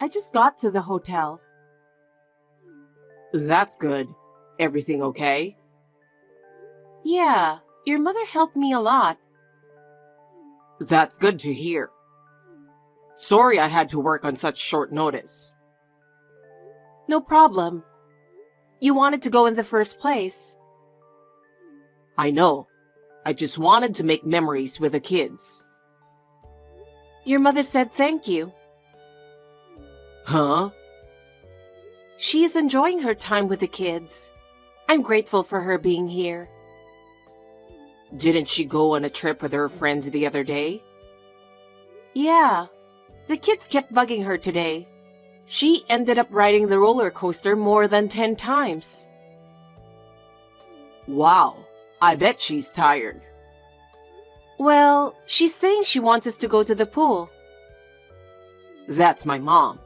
I just got to the hotel. That's good. Everything okay? Yeah, your mother helped me a lot. That's good to hear. Sorry I had to work on such short notice. No problem. You wanted to go in the first place. I know. I just wanted to make memories with the kids. Your mother said thank you. Huh? She is enjoying her time with the kids. I'm grateful for her being here. Didn't she go on a trip with her friends the other day? Yeah, the kids kept bugging her today. She ended up riding the roller coaster more than 10 times. Wow, I bet she's tired. Well, she's saying she wants us to go to the pool. That's my mom.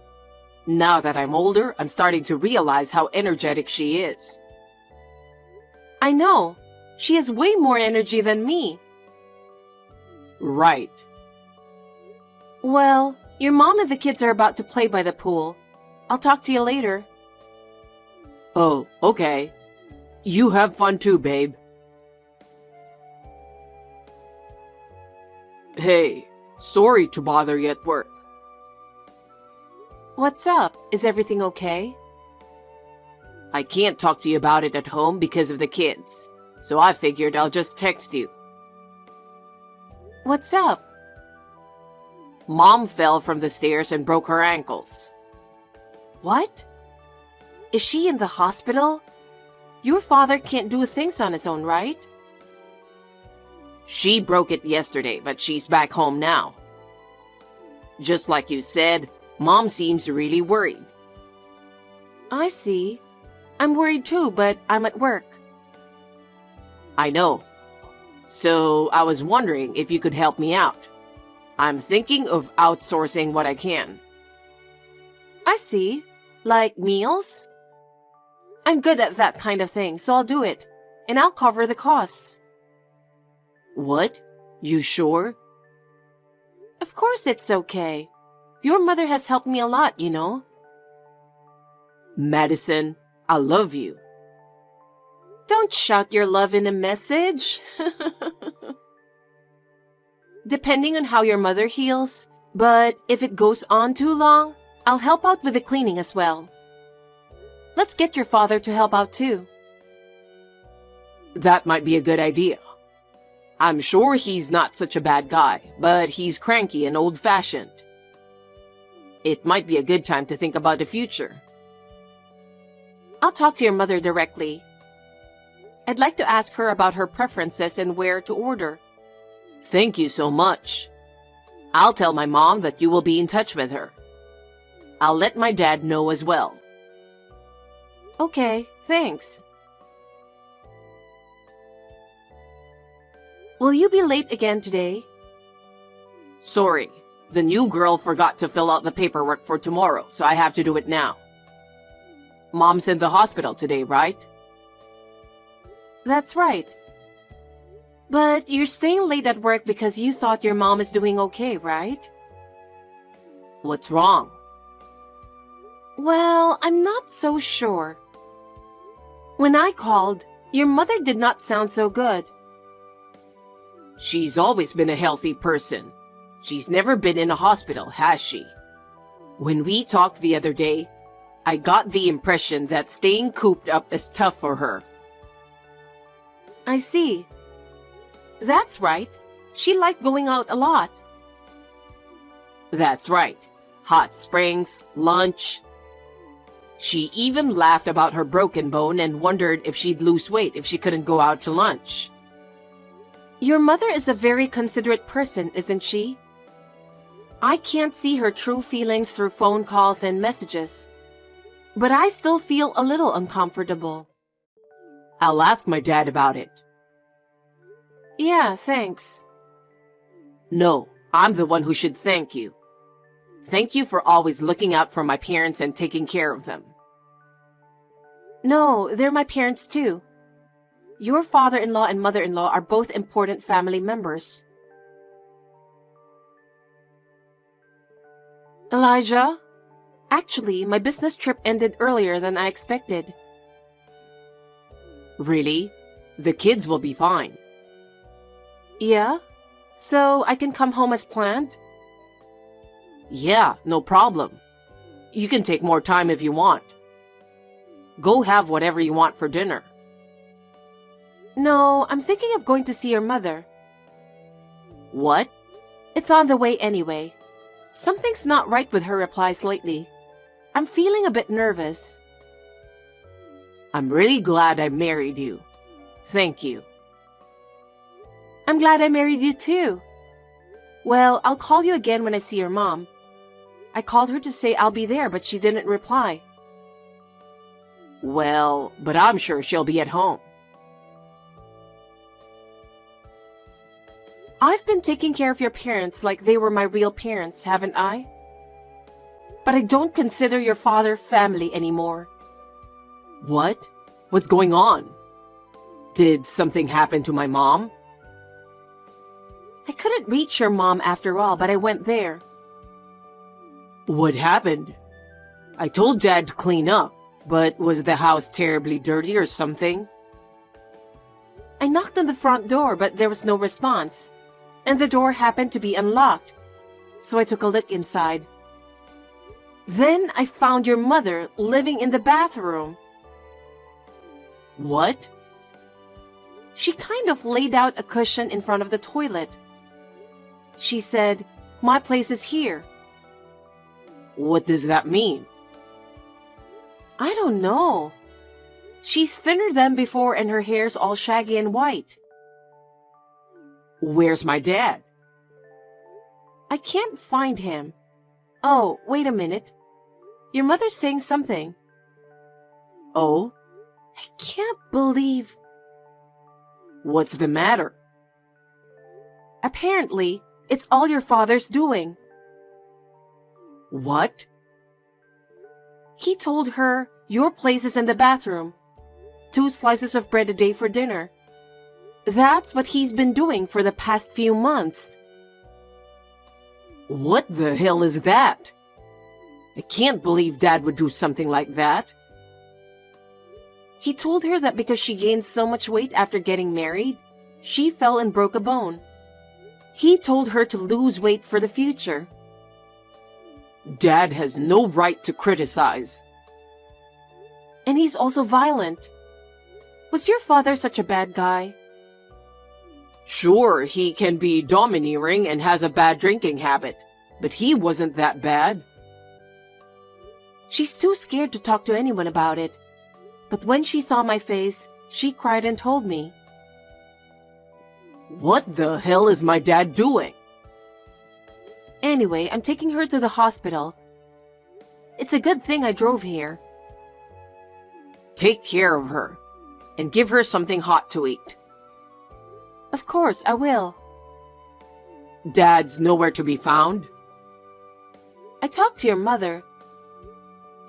Now that I'm older, I'm starting to realize how energetic she is. I know. She has way more energy than me. Right. Well, your mom and the kids are about to play by the pool. I'll talk to you later. Oh, okay. You have fun too, babe. Hey, sorry to bother you at work. What's up? Is everything okay? I can't talk to you about it at home because of the kids, so I figured I'll just text you. What's up? Mom fell from the stairs and broke her ankles. What? Is she in the hospital? Your father can't do things on his own, right? She broke it yesterday, but she's back home now. Just like you said, Mom seems really worried. I see. I'm worried too, but I'm at work. I know. So I was wondering if you could help me out. I'm thinking of outsourcing what I can. I see. Like meals? I'm good at that kind of thing, so I'll do it. And I'll cover the costs. What? You sure? Of course it's okay. Your mother has helped me a lot, you know. Madison, I love you. Don't shout your love in a message. Depending on how your mother heals, but if it goes on too long, I'll help out with the cleaning as well. Let's get your father to help out too. That might be a good idea. I'm sure he's not such a bad guy, but he's cranky and old-fashioned. It might be a good time to think about the future. I'll talk to your mother directly. I'd like to ask her about her preferences and where to order. Thank you so much. I'll tell my mom that you will be in touch with her. I'll let my dad know as well. Okay, thanks. Will you be late again today? Sorry, the new girl forgot to fill out the paperwork for tomorrow, so I have to do it now. Mom's in the hospital today, right? That's right. But you're staying late at work because you thought your mom is doing okay, right? What's wrong? Well, I'm not so sure. When I called, your mother did not sound so good. She's always been a healthy person. She's never been in a hospital, has she? When we talked the other day, I got the impression that staying cooped up is tough for her. I see. That's right. She liked going out a lot. That's right. Hot springs, lunch. She even laughed about her broken bone and wondered if she'd lose weight if she couldn't go out to lunch. Your mother is a very considerate person, isn't she? I can't see her true feelings through phone calls and messages, but I still feel a little uncomfortable. I'll ask my dad about it. Yeah, thanks. No, I'm the one who should thank you. Thank you for always looking out for my parents and taking care of them. No, they're my parents too. Your father-in-law and mother-in-law are both important family members. Elijah, Actually, my business trip ended earlier than I expected. Really? The kids will be fine. Yeah? So I can come home as planned? Yeah, no problem. You can take more time if you want. Go have whatever you want for dinner. No, I'm thinking of going to see your mother. What? It's on the way anyway. Something's not right with her replies lately. I'm feeling a bit nervous. I'm really glad I married you. Thank you. I'm glad I married you too. Well, I'll call you again when I see your mom. I called her to say I'll be there, but she didn't reply. Well, but I'm sure she'll be at home. I've been taking care of your parents like they were my real parents, haven't I? But I don't consider your father family anymore. What? What's going on? Did something happen to my mom? I couldn't reach your mom after all, but I went there. What happened? I told Dad to clean up, but was the house terribly dirty or something? I knocked on the front door, but there was no response, and the door happened to be unlocked, so I took a look inside. Then I found your mother living in the bathroom. What? She kind of laid out a cushion in front of the toilet. She said, "My place is here." What does that mean? I don't know. She's thinner than before and her hair's all shaggy and white. Where's my dad? I can't find him. Oh, wait a minute. Your mother's saying something. Oh? I can't believe... What's the matter? Apparently, it's all your father's doing. What? He told her, "Your place is in the bathroom. 2 slices of bread a day for dinner." That's what he's been doing for the past few months. What the hell is that? I can't believe Dad would do something like that. He told her that because she gained so much weight after getting married, she fell and broke a bone. He told her to lose weight for the future. Dad has no right to criticize. And he's also violent. Was your father such a bad guy? Sure, he can be domineering and has a bad drinking habit, but he wasn't that bad. She's too scared to talk to anyone about it. But when she saw my face, she cried and told me. What the hell is my dad doing? Anyway, I'm taking her to the hospital. It's a good thing I drove here. Take care of her, and give her something hot to eat. Of course, I will. Dad's nowhere to be found? I talked to your mother.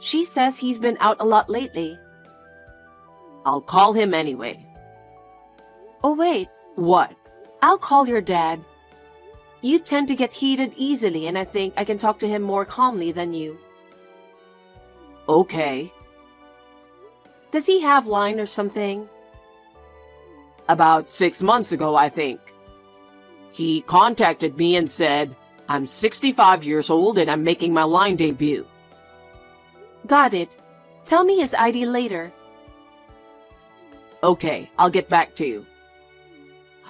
She says he's been out a lot lately. I'll call him anyway. Oh wait, What? I'll call your dad. You tend to get heated easily, and I think I can talk to him more calmly than you. Okay. Does he have line or something? About 6 months ago, I think. He contacted me and said, "I'm 65 years old and I'm making my line debut." Got it. Tell me his ID later. Okay, I'll get back to you.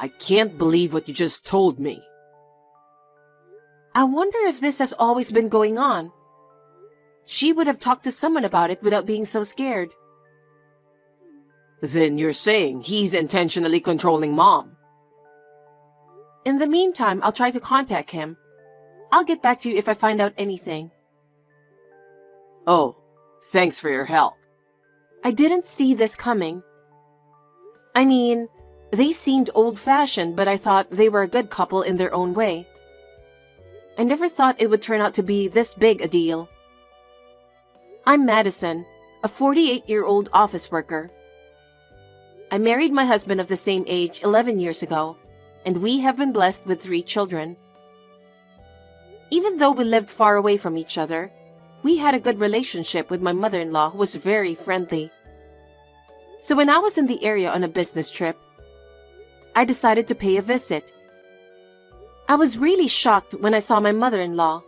I can't believe what you just told me. I wonder if this has always been going on. She would have talked to someone about it without being so scared. Then you're saying he's intentionally controlling Mom? In the meantime, I'll try to contact him. I'll get back to you if I find out anything. Oh, thanks for your help. I didn't see this coming. I mean, they seemed old-fashioned, but I thought they were a good couple in their own way. I never thought it would turn out to be this big a deal. I'm Madison, a 48-year-old office worker. I married my husband of the same age 11 years ago, and we have been blessed with 3 children. Even though we lived far away from each other, We had a good relationship with my mother-in-law who was very friendly. So when I was in the area on a business trip, I decided to pay a visit. I was really shocked when I saw my mother-in-law.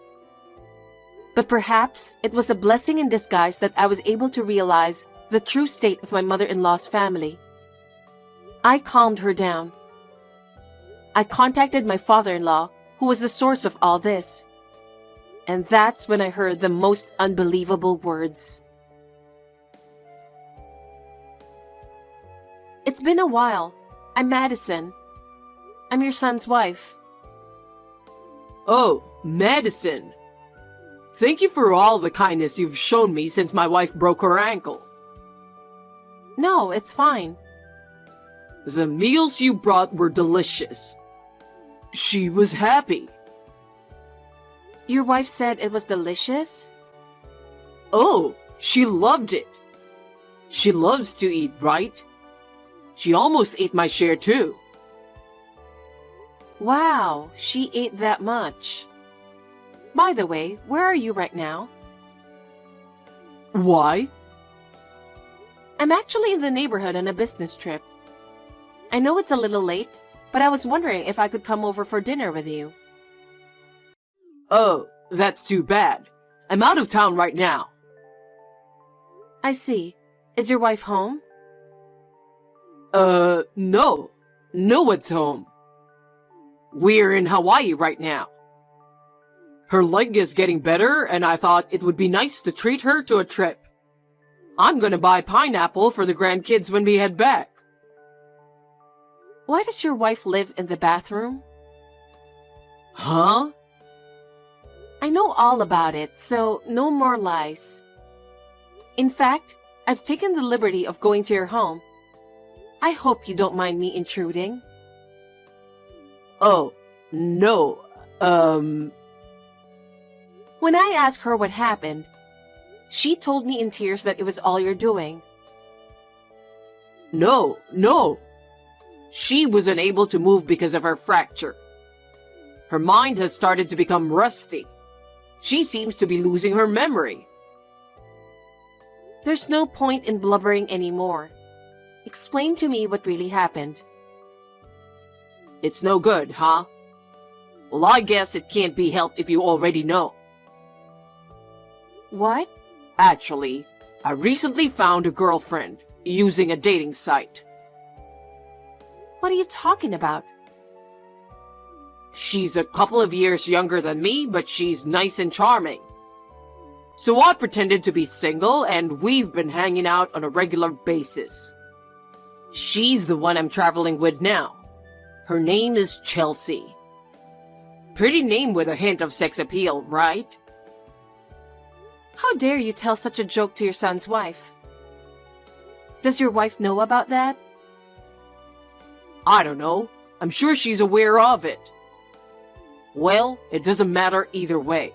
But perhaps it was a blessing in disguise that I was able to realize the true state of my mother-in-law's family. I calmed her down. I contacted my father-in-law, who was the source of all this. And that's when I heard the most unbelievable words. It's been a while. I'm Madison. I'm your son's wife. Oh, Madison. Thank you for all the kindness you've shown me since my wife broke her ankle. No, it's fine. The meals you brought were delicious. She was happy. Your wife said it was delicious? Oh, she loved it. She loves to eat, right? She almost ate my share too. Wow, she ate that much. By the way, where are you right now? Why? I'm actually in the neighborhood on a business trip. I know it's a little late, but I was wondering if I could come over for dinner with you. Oh, that's too bad. I'm out of town right now. I see. Is your wife home? No. No one's home. We're in Hawaii right now. Her leg is getting better, and I thought it would be nice to treat her to a trip. I'm gonna buy pineapple for the grandkids when we head back. Why does your wife live in the bathroom? Huh? I know all about it, so no more lies. In fact, I've taken the liberty of going to your home. I hope you don't mind me intruding. Oh, no. When I asked her what happened, she told me in tears that it was all you're doing. No. She was unable to move because of her fracture. Her mind has started to become rusty. She seems to be losing her memory. There's no point in blubbering anymore. Explain to me what really happened. It's no good, huh? Well, I guess it can't be helped if you already know. What? Actually, I recently found a girlfriend using a dating site. What are you talking about? She's a couple of years younger than me, but she's nice and charming. So I pretended to be single, and we've been hanging out on a regular basis. She's the one I'm traveling with now. Her name is Chelsea. Pretty name with a hint of sex appeal, right? How dare you tell such a joke to your son's wife? Does your wife know about that? I don't know. I'm sure she's aware of it. Well, it doesn't matter either way.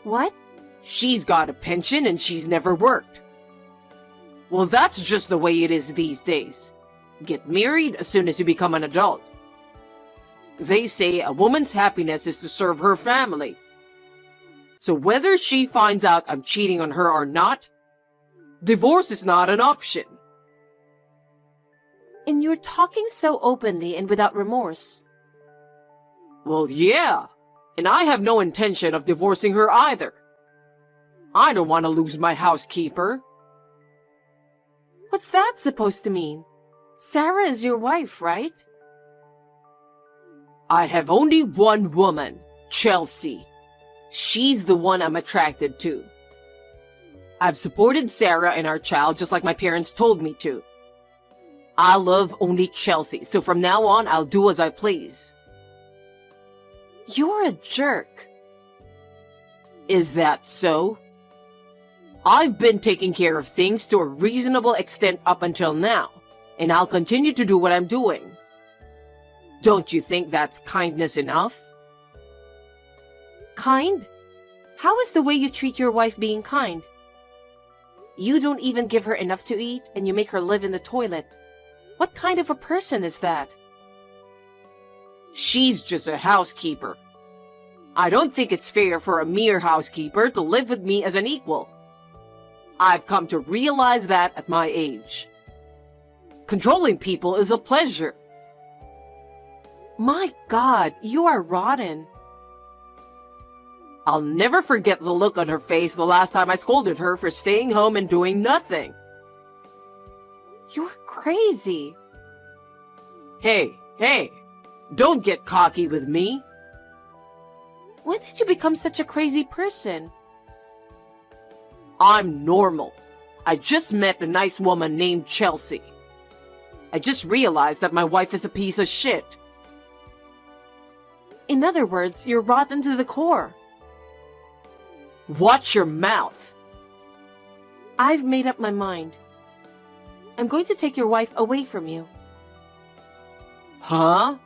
What? She's got a pension and she's never worked. Well, that's just the way it is these days. Get married as soon as you become an adult. They say a woman's happiness is to serve her family. So whether she finds out I'm cheating on her or not, divorce is not an option. And you're talking so openly and without remorse. Well, yeah. And I have no intention of divorcing her either. I don't want to lose my housekeeper. What's that supposed to mean? Sarah is your wife, right? I have only one woman, Chelsea. She's the one I'm attracted to. I've supported Sarah and our child just like my parents told me to. I love only Chelsea, so from now on, I'll do as I please. You're a jerk. Is that so? I've been taking care of things to a reasonable extent up until now, and I'll continue to do what I'm doing. Don't you think that's kindness enough? Kind? How is the way you treat your wife being kind? You don't even give her enough to eat, and you make her live in the toilet. What kind of a person is that? She's just a housekeeper. I don't think it's fair for a mere housekeeper to live with me as an equal. I've come to realize that at my age. Controlling people is a pleasure. My God, you are rotten. I'll never forget the look on her face the last time I scolded her for staying home and doing nothing. You're crazy. Hey, don't get cocky with me. When did you become such a crazy person? I'm normal. I just met a nice woman named Chelsea. I just realized that my wife is a piece of shit. In other words, you're rotten to the core. Watch your mouth. I've made up my mind. I'm going to take your wife away from you. Huh?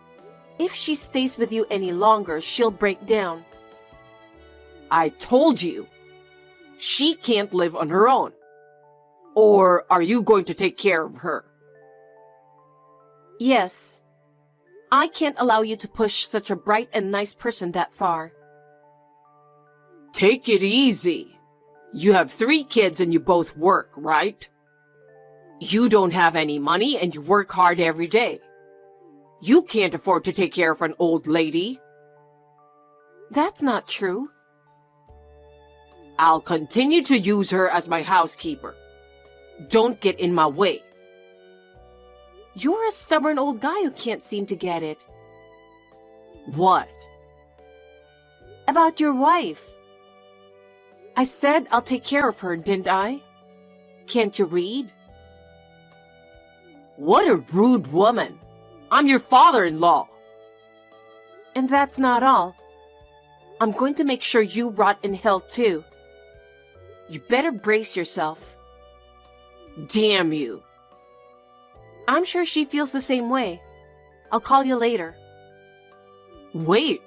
If she stays with you any longer, she'll break down. I told you. She can't live on her own. Or are you going to take care of her? Yes. I can't allow you to push such a bright and nice person that far. Take it easy. You have 3 kids and you both work, right? You don't have any money and you work hard every day. You can't afford to take care of an old lady. That's not true. I'll continue to use her as my housekeeper. Don't get in my way. You're a stubborn old guy who can't seem to get it. What? About your wife. I said I'll take care of her, didn't I? Can't you read? What a rude woman. I'm your father-in-law. And that's not all. I'm going to make sure you rot in hell too. You better brace yourself. Damn you. I'm sure she feels the same way. I'll call you later. Wait.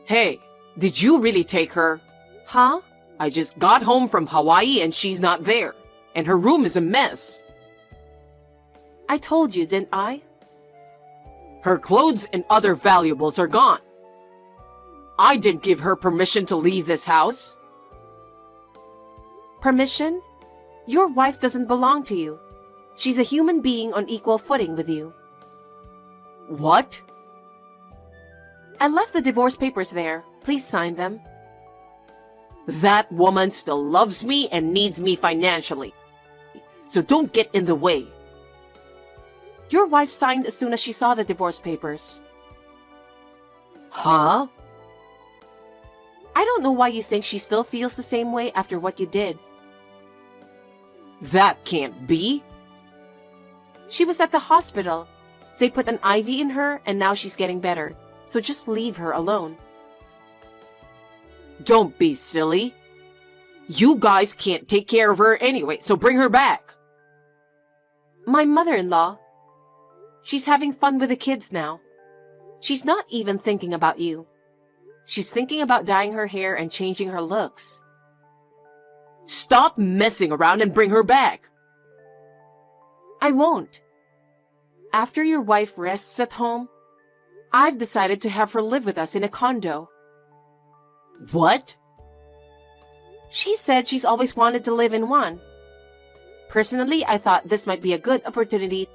Hey, did you really take her? Huh? I just got home from Hawaii and she's not there. And her room is a mess. I told you, didn't I? Her clothes and other valuables are gone. I didn't give her permission to leave this house. Permission? Your wife doesn't belong to you. She's a human being on equal footing with you. What? I left the divorce papers there. Please sign them. That woman still loves me and needs me financially. So don't get in the way. Your wife signed as soon as she saw the divorce papers. Huh? I don't know why you think she still feels the same way after what you did. That can't be. She was at the hospital. They put an IV in her and now she's getting better. So just leave her alone. Don't be silly. You guys can't take care of her anyway, so bring her back. My mother-in-law. She's having fun with the kids now. She's not even thinking about you. She's thinking about dyeing her hair and changing her looks. Stop messing around and bring her back. I won't. After your wife rests at home, I've decided to have her live with us in a condo. What? She said she's always wanted to live in one. Personally, I thought this might be a good opportunity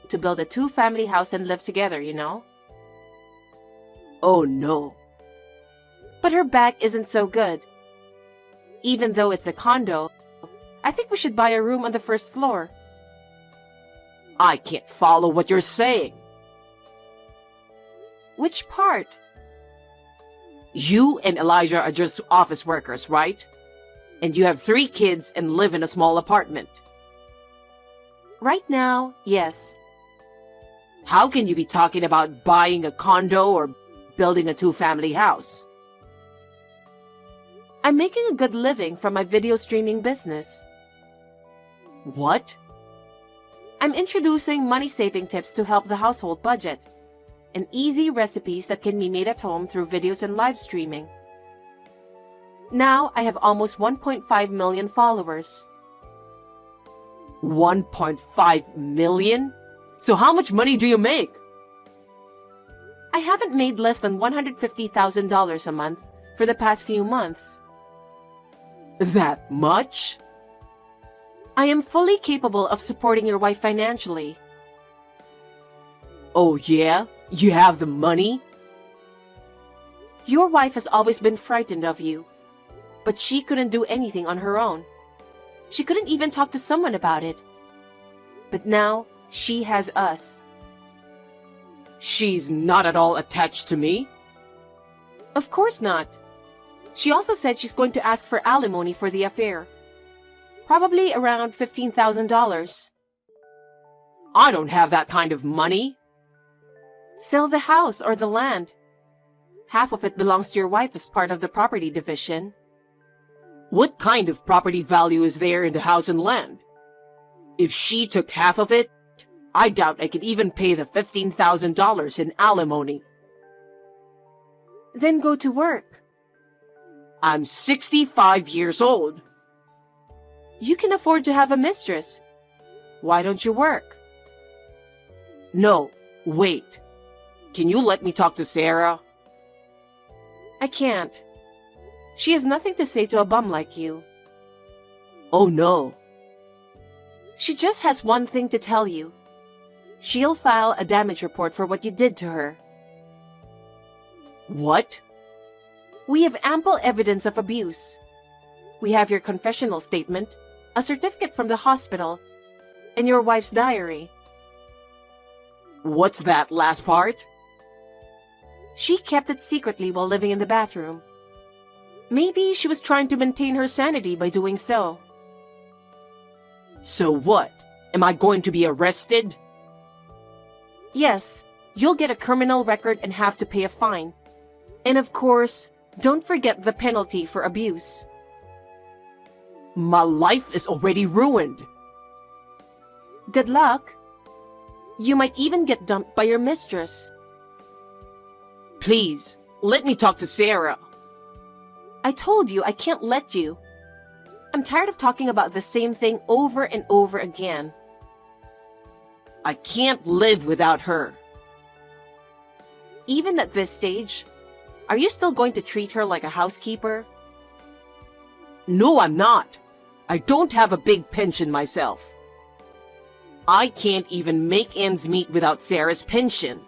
to build a 2-family house and live together, you know? Oh no. But her back isn't so good. Even though it's a condo, I think we should buy a room on the first floor. I can't follow what you're saying. Which part? You and Elijah are just office workers, right? And you have 3 kids and live in a small apartment. Right now, yes. How can you be talking about buying a condo or building a 2-family house? I'm making a good living from my video streaming business. What? I'm introducing money-saving tips to help the household budget, and easy recipes that can be made at home through videos and live streaming. Now I have almost 1.5 million followers. 1.5 million? So how much money do you make? I haven't made less than $150,000 a month for the past few months. That much? I am fully capable of supporting your wife financially. Oh yeah? You have the money? Your wife has always been frightened of you, but she couldn't do anything on her own. She couldn't even talk to someone about it. But now, she has us. She's not at all attached to me. Of course not. She also said she's going to ask for alimony for the affair. Probably around $15,000. I don't have that kind of money. Sell the house or the land. Half of it belongs to your wife as part of the property division. What kind of property value is there in the house and land? If she took half of it, I doubt I could even pay the $15,000 in alimony. Then go to work. I'm 65 years old. You can afford to have a mistress. Why don't you work? No, wait. Can you let me talk to Sarah? I can't. She has nothing to say to a bum like you. Oh no. She just has one thing to tell you. She'll file a damage report for what you did to her. What? We have ample evidence of abuse. We have your confessional statement, a certificate from the hospital, and your wife's diary. What's that last part? She kept it secretly while living in the bathroom. Maybe she was trying to maintain her sanity by doing so. So what? Am I going to be arrested? Yes, you'll get a criminal record and have to pay a fine. And of course, don't forget the penalty for abuse. My life is already ruined. Good luck. You might even get dumped by your mistress. Please, let me talk to Sarah. I told you I can't let you. I'm tired of talking about the same thing over and over again. I can't live without her. Even at this stage, are you still going to treat her like a housekeeper? No, I'm not. I don't have a big pension myself. I can't even make ends meet without Sarah's pension.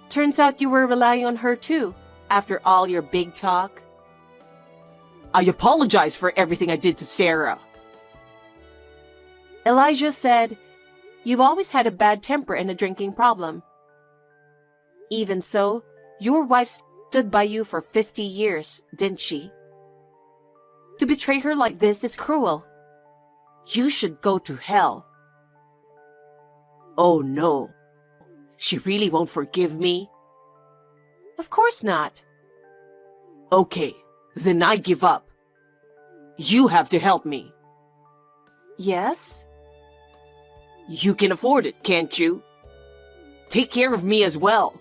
Turns out you were relying on her too, after all your big talk. I apologize for everything I did to Sarah. Elijah said, "You've always had a bad temper and a drinking problem. Even so, your wife stood by you for 50 years, didn't she? To betray her like this is cruel. You should go to hell." Oh no. She really won't forgive me? Of course not. Okay, then I give up. You have to help me. Yes? You can afford it, can't you? Take care of me as well.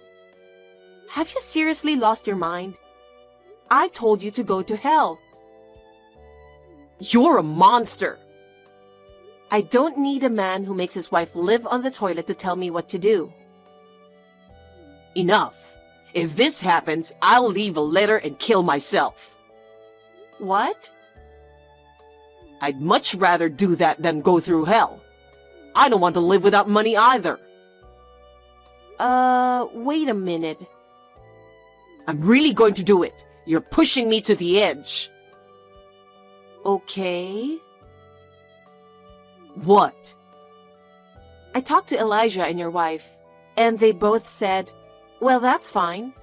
Have you seriously lost your mind? I told you to go to hell. You're a monster. I don't need a man who makes his wife live on the toilet to tell me what to do. Enough. If this happens, I'll leave a letter and kill myself. What? I'd much rather do that than go through hell. I don't want to live without money either. Wait a minute. I'm really going to do it. You're pushing me to the edge. Okay. What? I talked to Elijah and your wife, and they both said, "Well, that's fine."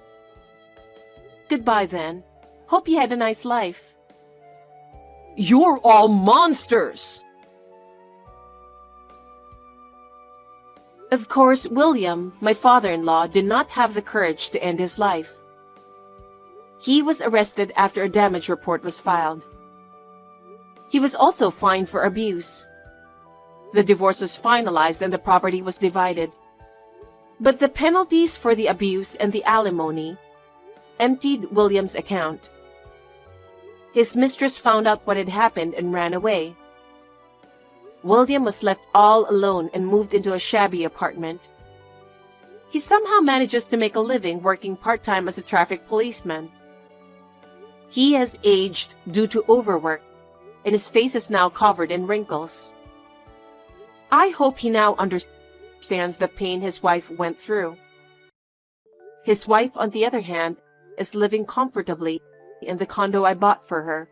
Goodbye then. Hope you had a nice life. You're all monsters! Of course, William, my father-in-law, did not have the courage to end his life. He was arrested after a damage report was filed. He was also fined for abuse. The divorce was finalized and the property was divided. But the penalties for the abuse and the alimony emptied William's account. His mistress found out what had happened and ran away. William was left all alone and moved into a shabby apartment. He somehow manages to make a living working part-time as a traffic policeman. He has aged due to overwork, and his face is now covered in wrinkles. I hope he now understands the pain his wife went through. His wife, on the other hand, is living comfortably in the condo I bought for her.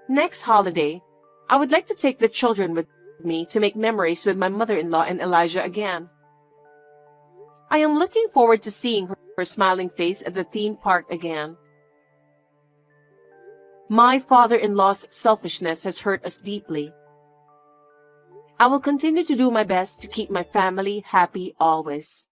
Next holiday, I would like to take the children with me to make memories with my mother-in-law and Elijah again. I am looking forward to seeing her smiling face at the theme park again. My father-in-law's selfishness has hurt us deeply. I will continue to do my best to keep my family happy always.